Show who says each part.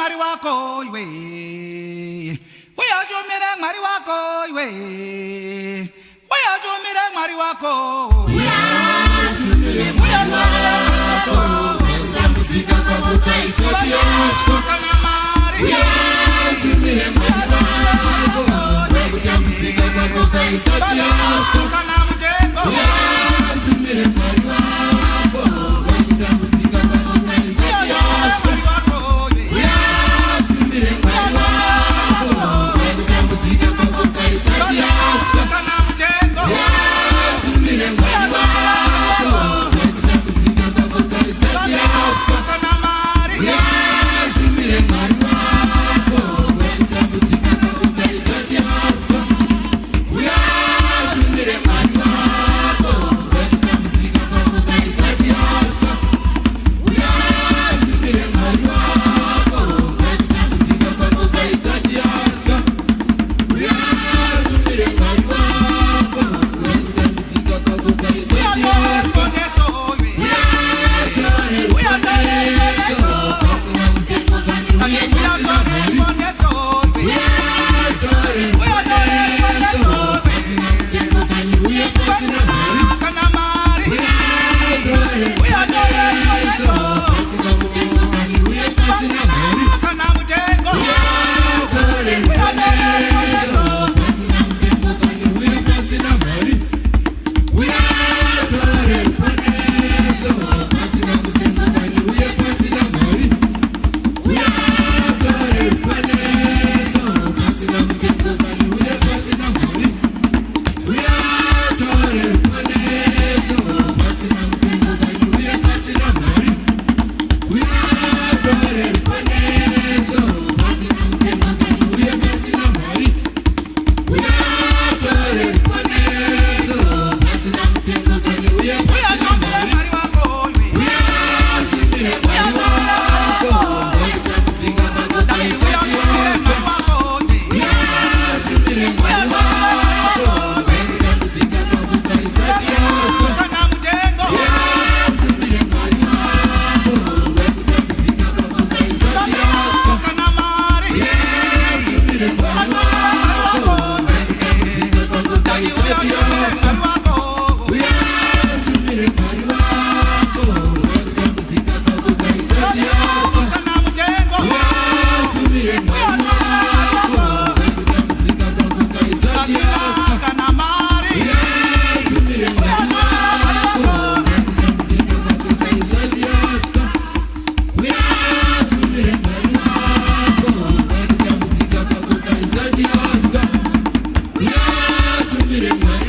Speaker 1: mwari wako iwe, uyashumire mwari wako iwe, uyashumire mwari wako, uyashumire mwari wako,
Speaker 2: Ndambudzika pakukaisatiya
Speaker 1: kana mari,
Speaker 2: uyashumire mwari wako, ndambudzika pakukaisatiya
Speaker 1: kana mutengo,
Speaker 2: uyashumire mwari wako, ndambudzika pakukaisatiya
Speaker 1: mwari wako iwe,
Speaker 2: uyashumire mwari wako, ndambudzika pakukaisatiya
Speaker 1: kana mutengo,
Speaker 2: uyashumire mwari wako, ndambudzika pakukaisatiya
Speaker 1: kana mari,
Speaker 2: uyashumire mwari wako, ndambudzika pakukaisatiya uyashumire mwari wako, ndambudzika pakukaisatiya uyashumire mwari wako, ndambudzika pakukaisatiya uyashumire mwari wako, ndambudzika pakukaisatiya
Speaker 1: koneso iwe,
Speaker 2: uyatore pasina mutengo kandi uyapasina mari
Speaker 1: koneso iwe,
Speaker 2: uyatore pasina mutengo kandi uyapasina mari
Speaker 1: kana mari,
Speaker 2: uyatore pasina mutengo kandi uyapasina mari
Speaker 1: kana mutengo,
Speaker 2: uyatore pasina mutengo kandi uyapasina mari uyatore pasina mutengo kandi uyapasina mari uyatore pasina mutengo kandi uyapasina mari uyatore pasina mutengo kandi uyapasina mari uyatore pasina mutengo kandi uyapasina mari uyatore pasina mutengo kandi uyapasina mari
Speaker 1: mwari wako iwe,
Speaker 2: uyashumire mwari wako, ndambudzika pakukaisatiya
Speaker 1: mwari wako iwe,
Speaker 2: uyashumire mwari wako, ndambudzika pakukaisatiya
Speaker 1: kana mutengo,
Speaker 2: uyashumire mwari wako, ndambudzika pakukaisatiya
Speaker 1: kana mari,
Speaker 2: uyashumire mwari wako, ndambudzika pakukaisatiya
Speaker 1: mwari wako,
Speaker 2: uyashumire mwari wako, ndambudzika pakukaisatiya
Speaker 1: kana mutengo,
Speaker 2: uyashumire mwari wako, ndambudzika pakukaisatiya
Speaker 1: kana mari,
Speaker 2: uyashumire mwari wako, ndambudzika pakukaisatiya uyashumire mwari wako, ndambudzika pakukaisatiya uyashumire mwari